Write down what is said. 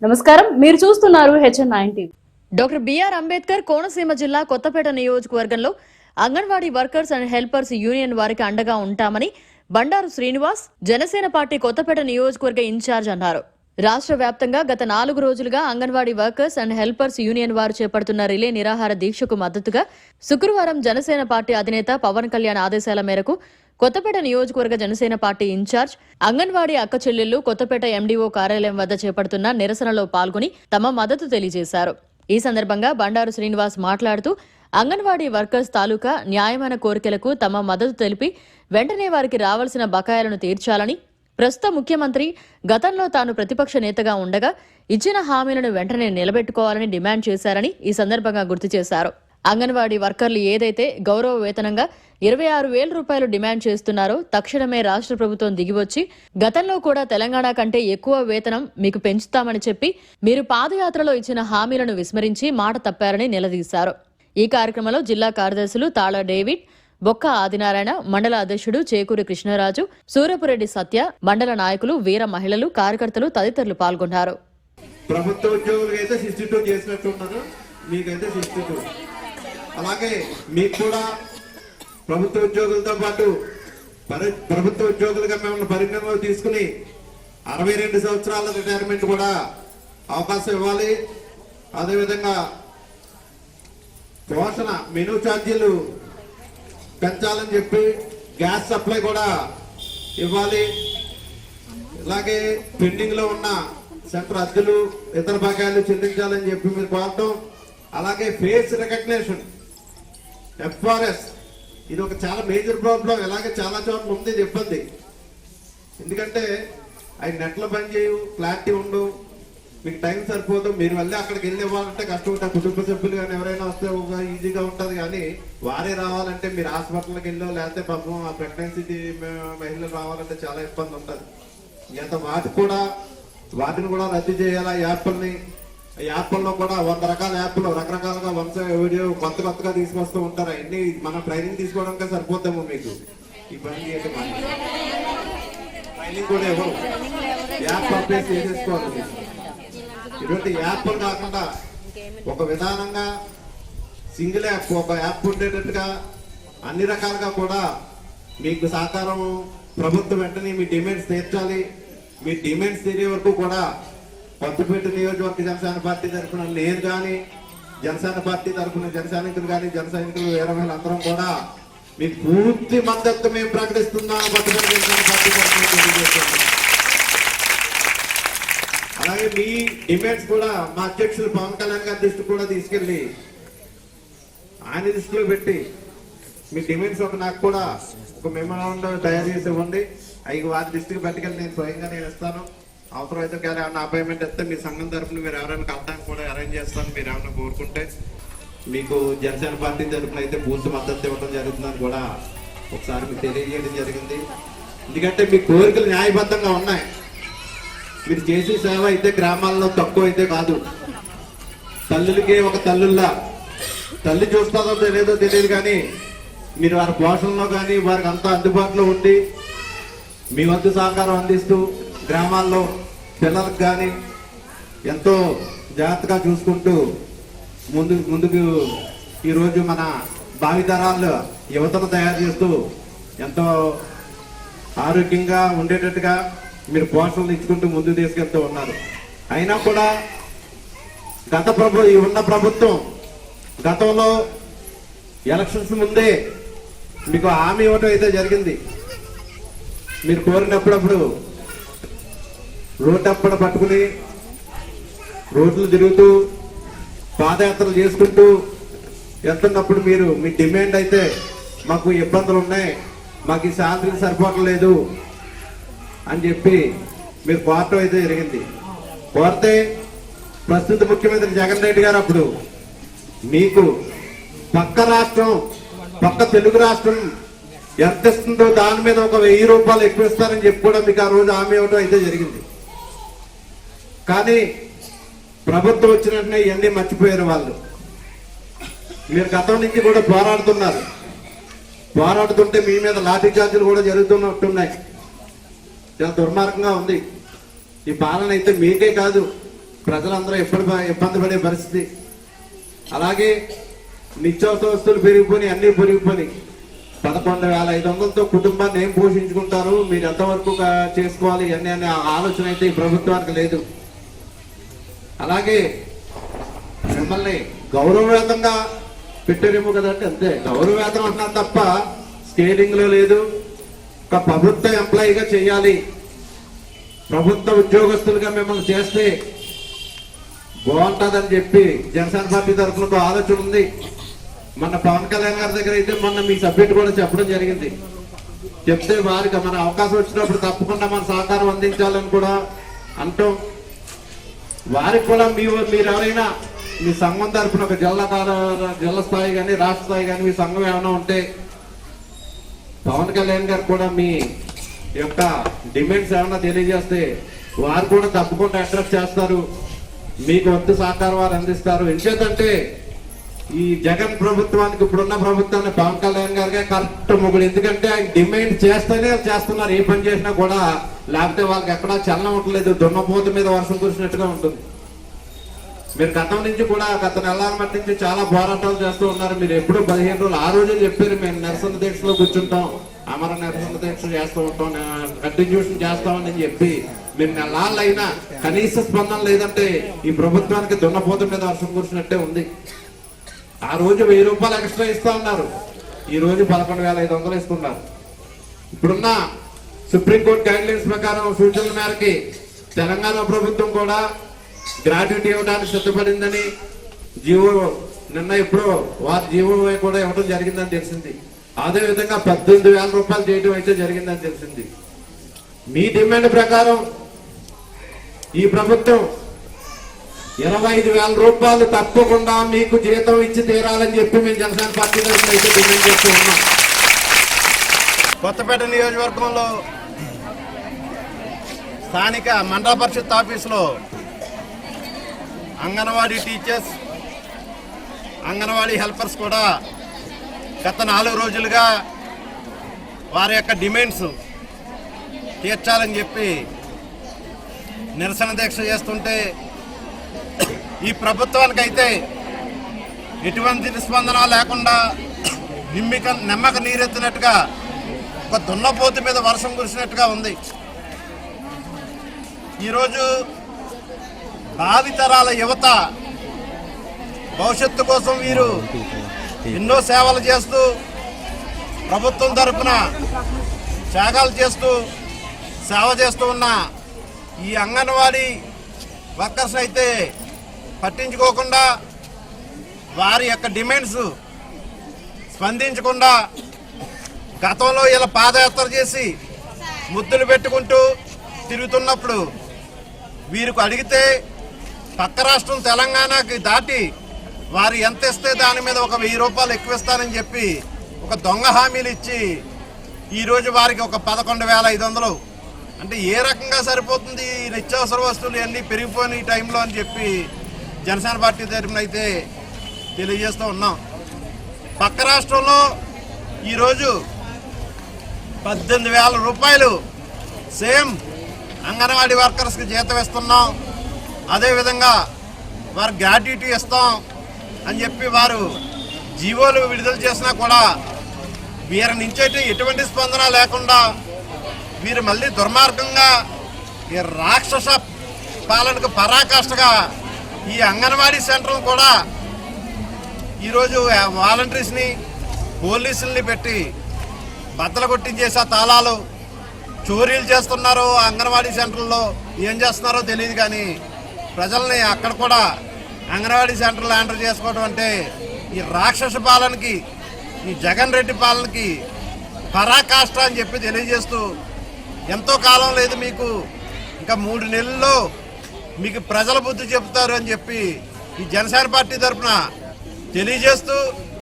నమస్కారం, మీరు చూస్తున్నారు HN9 TV. Doctor B R Ambedkar Konaseema జిల్లా కొత్తపేట నియోజకవర్గంలో anganwadi workers and helpers union వారికి అండగా ఉంటామని బండారు శ్రీనివాస్ జనసేన పార్టీ కొత్తపేట నియోజకవర్గ ఇన్ఛార్జ్ అన్నారు. రాష్ట్ర వ్యాప్తంగా గత 4 రోజులుగా anganwadi workers and helpers union వారు చేపడుతున్న రిలే నిరాహార దీక్షకు మద్దతుగా శుక్రవారం జనసేన పార్టీ అధినేత పవన్ కళ్యాణ్ ఆదేశాల మేరకు కొత్తపేట నియోజకవర్గ జనసేన పార్టీ ఇన్ఛార్జ్ అంగన్వాడీ అక్క చెల్లెళ్లు కొత్తపేట ఎండీఓ కార్యాలయం వద్ద చేపడుతున్న నిరసనలో పాల్గొని తమ మద్దతు తెలియజేశారు. ఈ సందర్భంగా బండారు శ్రీనివాస్ మాట్లాడుతూ అంగన్వాడీ వర్కర్స్ తాలూకా న్యాయమైన కోరికలకు తమ మద్దతు తెలిపి వెంటనే వారికి రావాల్సిన బకాయిలను తీర్చాలని, ప్రస్తుత ముఖ్యమంత్రి గతంలో తాను ప్రతిపక్ష నేతగా ఉండగా ఇచ్చిన హామీలను వెంటనే నిలబెట్టుకోవాలని డిమాండ్ చేశారని ఈ సందర్భంగా గుర్తు చేశారు. అంగన్వాడీ వర్కర్లు ఏదైతే గౌరవ వేతనంగా 26,000 రూపాయలు డిమాండ్ చేస్తున్నారో తక్షణమే రాష్ట్ర ప్రభుత్వం దిగివచ్చి గతంలో కూడా తెలంగాణ కంటే ఎక్కువ వేతనం మీకు పెంచుతామని చెప్పి మీరు పాదయాత్రలో ఇచ్చిన హామీలను విస్మరించి మాట తప్పారని నిలదీశారు. ఈ కార్యక్రమంలో జిల్లా కార్యదర్శులు తాళ డేవిడ్, బొక్క ఆదినారాయణ, మండల అధ్యక్షుడు చేకూరి కృష్ణరాజు, సూరపురెడ్డి సత్య, మండల నాయకులు, వీర మహిళలు, కార్యకర్తలు తదితరులు పాల్గొన్నారు. ప్రభుత్వ ఉద్యోగులకైతే 62 చేసినట్టున్నారు, మీకైతే 62. అలాగే మీకు కూడా ప్రభుత్వ ఉద్యోగులతో పాటు ప్రభుత్వ ఉద్యోగులుగా మిమ్మల్ని పరిగణలో తీసుకుని 62 సంవత్సరాల రిటైర్మెంట్ కూడా అవకాశం ఇవ్వాలి. అదేవిధంగా పోషణ మెనూ ఛార్జీలు పెంచాలని చెప్పి గ్యాస్ సప్లై కూడా ఇవ్వాలి. ఇలాగే పెండింగ్ లో ఉన్న సెంటర్ అద్దెలు, ఇతర బకాయిలు చెల్లించాలని చెప్పి మీరు కోరటం. అలాగే ఫేస్ రికగ్నిషన్ FRS ఇది ఒక చాలా మేజర్ ప్రాబ్లం. ఇలాగే చాలా చోట్ల ఉంది ఇబ్బంది. ఎందుకంటే అవి నెట్లో పని చేయవు, క్లారిటీ ఉండవు, మీకు టైం సరిపోదు. మీరు మళ్ళీ అక్కడికి వెళ్ళి ఇవ్వాలంటే కష్టం ఉంటుంది. కుటుంబ సభ్యులు కానీ ఎవరైనా వస్తే ఈజీగా ఉంటుంది, కానీ వారే రావాలంటే మీరు హాస్పిటల్కి వెళ్ళో లేకపోతే పాపం ఆ ప్రెగ్నెన్సీ మహిళలు రావాలంటే చాలా ఇబ్బంది ఉంటుంది. ఇంత వాటిని కూడా రద్దు చేయాలా. యాప్ల్లో కూడా 100 రకాల యాప్లు రకరకాలుగా వీడియో కొత్తగా తీసుకొస్తూ ఉంటారు. అన్ని మనం ట్రైనింగ్ తీసుకోవడానికి సరిపోతాము. మీకు ఈ పని చేయటం ట్రైనింగ్ కూడా ఎవరు యాప్ అప్డేట్ చేసేసుకోవాలి. ఇటువంటి యాప్లు కాకుండా ఒక విధానంగా సింగిల్ యాప్, ఒక యాప్ ఉండేటట్టుగా అన్ని రకాలుగా కూడా మీకు సహకారం ప్రభుత్వం వెంటనే మీ డిమాండ్స్ తీర్చాలి. మీ డిమాండ్స్ తీరే వరకు కూడా కొత్తపేట నియోజకవర్గ జనసేన పార్టీ తరఫున నేను కానీ, జనసేన పార్టీ తరఫున జన సైనికులు కానీ, జన సైనికులు వేరే అందరం కూడా మీకు పూర్తి మద్దతు మేము ప్రకటిస్తున్నాం. కొత్తపేట జనసేన పార్టీ తరఫున తెలియజేస్తున్నాం. అలాగే మీ డిమాండ్స్ కూడా మా అధ్యక్షులు పవన్ కళ్యాణ్ గారి దృష్టి కూడా తీసుకెళ్లి ఆయన దృష్టిలో పెట్టి మీ డిమాండ్స్ నాకు కూడా ఒక మెమోరాండం తయారు చేసి ఇవ్వండి. అవి వారి దృష్టికి పట్టుకెళ్ళి నేను స్వయంగా ఇస్తాను. అవసరం అయితే ఏమైనా అపాయింట్మెంట్ ఇస్తే మీ సంఘం తరఫున మీరు ఎవరైనా కలటానికి కూడా అరేంజ్ చేస్తాను. మీరు ఏమైనా కోరుకుంటే మీకు జనసేన పార్టీ తరఫున అయితే పూర్తి మద్దతు ఇవ్వడం జరుగుతుందని కూడా ఒకసారి మీకు తెలియజేయడం జరిగింది. ఎందుకంటే మీ కోరికలు న్యాయబద్ధంగా ఉన్నాయి. మీరు చేసే సేవ అయితే గ్రామాల్లో తక్కువ అయితే కాదు. తల్లులకి ఒక తల్లి చూస్తుందో తెలియదో తెలియదు, కానీ మీరు వారి పోషణలో కానీ వారికి అంతా అందుబాటులో ఉండి మీ వంతు సహకారం అందిస్తూ గ్రామాల్లో పిల్లలకు కానీ ఎంతో జాగ్రత్తగా చూసుకుంటూ ముందుకు ఈరోజు మన భావితరాలు యువతను తయారు చేస్తూ ఎంతో ఆరోగ్యంగా ఉండేటట్టుగా మీరు పోషణలు ఇచ్చుకుంటూ ముందుకు తీసుకెళ్తూ ఉన్నారు. అయినా కూడా ఉన్న ప్రభుత్వం గతంలో ఎలక్షన్స్ ముందే మీకు హామీ ఇవ్వటం అయితే జరిగింది. మీరు కోరినప్పుడప్పుడు రోడ్డప్పుడు పట్టుకుని రోడ్లు తిరుగుతూ పాదయాత్రలు చేసుకుంటూ వెళ్తున్నప్పుడు మీరు మీ డిమాండ్ అయితే మాకు ఇబ్బందులు ఉన్నాయి, మాకు ఈ శాలరీ సరిపోవట్లేదు అని చెప్పి మీరు కోరటం అయితే జరిగింది. కోరితే ప్రస్తుత ముఖ్యమంత్రి జగన్ రెడ్డి గారు అప్పుడు మీకు పక్క తెలుగు రాష్ట్రం ఎంత ఇస్తుందో దాని మీద ఒక 1000 రూపాయలు ఎక్కువ ఇస్తారని చెప్పి కూడా మీకు ఆ రోజు హామీ ఇవ్వడం అయితే జరిగింది. కానీ ప్రభుత్వం వచ్చిన వెంటనే ఇవన్నీ మర్చిపోయారు వాళ్ళు. మీరు గతం నుంచి కూడా పోరాడుతుంటే మీ మీద లాఠీ చార్జీలు కూడా జరుగుతున్నట్టున్నాయి. చాలా దుర్మార్గంగా ఉంది ఈ పాలన. అయితే మీకే కాదు, ప్రజలందరూ ఎప్పుడు ఇబ్బంది పడే పరిస్థితి. అలాగే నిత్యావసర వస్తువులు పెరిగిపోయి అన్ని పెరిగిపోయి 11,500తో కుటుంబాన్ని ఏం పోషించుకుంటారు, మీరు ఎంతవరకు చేసుకోవాలి అనే ఆలోచన అయితే ఈ ప్రభుత్వానికి లేదు. అలాగే మిమ్మల్ని గౌరవవేతంగా పెట్టారేమో కదంటే అంతే, గౌరవవేతం అంటున్నారు తప్ప స్కేలింగ్ లో లేదు. ఒక ప్రభుత్వ ఎంప్లాయీగా చేయాలి, ప్రభుత్వ ఉద్యోగస్తులుగా మిమ్మల్ని చేస్తే బాగుంటుందని చెప్పి జనసేన పార్టీ తరఫున ఒక ఆలోచన ఉంది. మన పవన్ కళ్యాణ్ గారి దగ్గర అయితే మొన్న మీ సబ్జెక్ట్ కూడా చెప్పడం జరిగింది. చెప్తే వారికి మన అవకాశం వచ్చినప్పుడు తప్పకుండా మన సహకారం అందించాలని కూడా అంటాం. వారికి కూడా మీరు ఎవరైనా మీ సంఘం తరఫున ఒక జిల్లా స్థాయి కానీ రాష్ట్ర స్థాయి కానీ మీ సంఘం ఏమైనా ఉంటే పవన్ కళ్యాణ్ గారు కూడా మీ యొక్క డిమాండ్స్ ఏమైనా తెలియజేస్తే వారు కూడా తప్పకుండా అడ్రస్ చేస్తారు, మీకు వంతు సహకారం వారు అందిస్తారు. ఎందుకంటే ఈ జగన్ ప్రభుత్వానికి ఇప్పుడున్న ప్రభుత్వాన్ని పవన్ కళ్యాణ్ గారిగా కరెక్ట్ మొగుడు. ఎందుకంటే ఆయన డిమాండ్ చేస్తేనే చేస్తున్నారు, ఏ పని చేసినా కూడా, లేకపోతే వాళ్ళకి ఎక్కడా చలనం ఉండలేదు, దున్నపోతు మీద వర్షం కురిసినట్టుగా ఉంటుంది. మీరు గతం నుంచి కూడా గత నెలల మట్టి నుంచి చాలా పోరాటాలు చేస్తూ ఉన్నారు. మీరు ఎప్పుడు 15 రోజులు ఆ రోజే చెప్పారు మేము నిరసన దీక్షలో కూర్చుంటాం, అమర నిరసన దీక్ష చేస్తూ ఉంటాం, కంటిన్యూషన్ చేస్తామని చెప్పి మీరు నెలలు అయినా కనీస స్పందన లేదంటే ఈ ప్రభుత్వానికి దున్నపోతు మీద వర్షం కురిసినట్టే ఉంది. ఆ రోజు 1000 రూపాయలు ఎక్స్ట్రా ఇస్తా ఉన్నారు, ఈ రోజు 11,500 ఇస్తున్నారు. ఇప్పుడున్న సుప్రీంకోర్టు గైడ్ లైన్స్ ప్రకారం సూచనల మేరకి తెలంగాణ ప్రభుత్వం కూడా గ్రాట్యుటీ ఇవ్వడానికి సిద్ధపడిందని జీవో నిన్న ఇప్పుడు వారి జీవో కూడా ఇవ్వడం జరిగిందని తెలిసింది. అదే విధంగా 18,000 రూపాయలు చేయడం అయితే జరిగిందని తెలిసింది. మీ డిమాండ్ ప్రకారం ఈ ప్రభుత్వం 25,000 రూపాయలు తప్పకుండా మీకు జీతం ఇచ్చి తీరాలని చెప్పి మేము జనసేన పార్టీ తరఫున అయితే డిమాండ్ చేస్తూ ఉన్నాం. కొత్తపేట నియోజకవర్గంలో స్థానిక మండల పరిషత్ ఆఫీసులో అంగన్వాడీ టీచర్స్, అంగన్వాడీ హెల్పర్స్ కూడా గత 4 రోజులుగా వారి యొక్క డిమాండ్స్ తీర్చాలని చెప్పి నిరసన దీక్ష చేస్తుంటే ఈ ప్రభుత్వానికైతే ఎటువంటి స్పందన లేకుండా నిమ్మక నీరెత్తినట్టుగా ఒక దున్నపోతు మీద వర్షం కురిసినట్టుగా ఉంది. ఈరోజు భావితరాల యువత భవిష్యత్తు కోసం వీరు ఎన్నో సేవలు చేస్తూ ప్రభుత్వం తరఫున త్యాగాలు చేస్తూ సేవ చేస్తూ ఉన్న ఈ అంగన్వాడీ వర్కర్స్ అయితే పట్టించుకోకుండా వారి యొక్క డిమాండ్స్ స్పందించకుండా గతంలో ఇలా పాదయాత్ర చేసి ముద్దులు పెట్టుకుంటూ తిరుగుతున్నప్పుడు వీరికి అడిగితే పక్క రాష్ట్రం తెలంగాణకి దాటి వారు ఎంత ఇస్తే దాని మీద ఒక 1000 రూపాయలు ఎక్కువ ఇస్తానని చెప్పి ఒక దొంగ హామీలు ఇచ్చి ఈరోజు వారికి ఒక 11,500 అంటే ఏ రకంగా సరిపోతుంది ఈ నిత్యావసర వస్తువులు అన్నీ పెరిగిపోయిన ఈ టైంలో అని చెప్పి జనసేన పార్టీ తరఫున అయితే తెలియజేస్తూ ఉన్నాం. పక్క రాష్ట్రంలో ఈరోజు 18,000 రూపాయలు సేమ్ అంగన్వాడీ వర్కర్స్కి జీతం ఇస్తున్నాం, అదేవిధంగా వారు గ్రాట్యుటీ ఇస్తాం అని చెప్పి వారు జీవోలు విడుదల చేసినా కూడా వీరి నుంచి అయితే ఎటువంటి స్పందన లేకుండా వీరు మళ్ళీ దుర్మార్గంగా ఈ రాక్షస పాలనకు పరాకాష్ఠగా ఈ అంగన్వాడీ సెంటర్లు కూడా ఈరోజు వాలంటీర్స్ని పోలీసుల్ని పెట్టి బద్దలు కొట్టించేసే తాళాలు చోరీలు చేస్తున్నారు. అంగన్వాడీ సెంటర్లో ఏం చేస్తున్నారో తెలియదు, కానీ ప్రజల్ని అక్కడ కూడా అంగన్వాడీ సెంటర్లు ఎంటర్ చేసుకోవడం అంటే ఈ రాక్షస పాలనకి, ఈ జగన్ రెడ్డి పాలనకి పరాకాష్ఠ అని చెప్పి తెలియజేస్తూ ఎంతో కాలం లేదు మీకు, ఇంకా 3 నెలల్లో మీకు ప్రజల బుద్ధి చెప్తారు అని చెప్పి ఈ జనసేన పార్టీ తరఫున తెలియజేస్తూ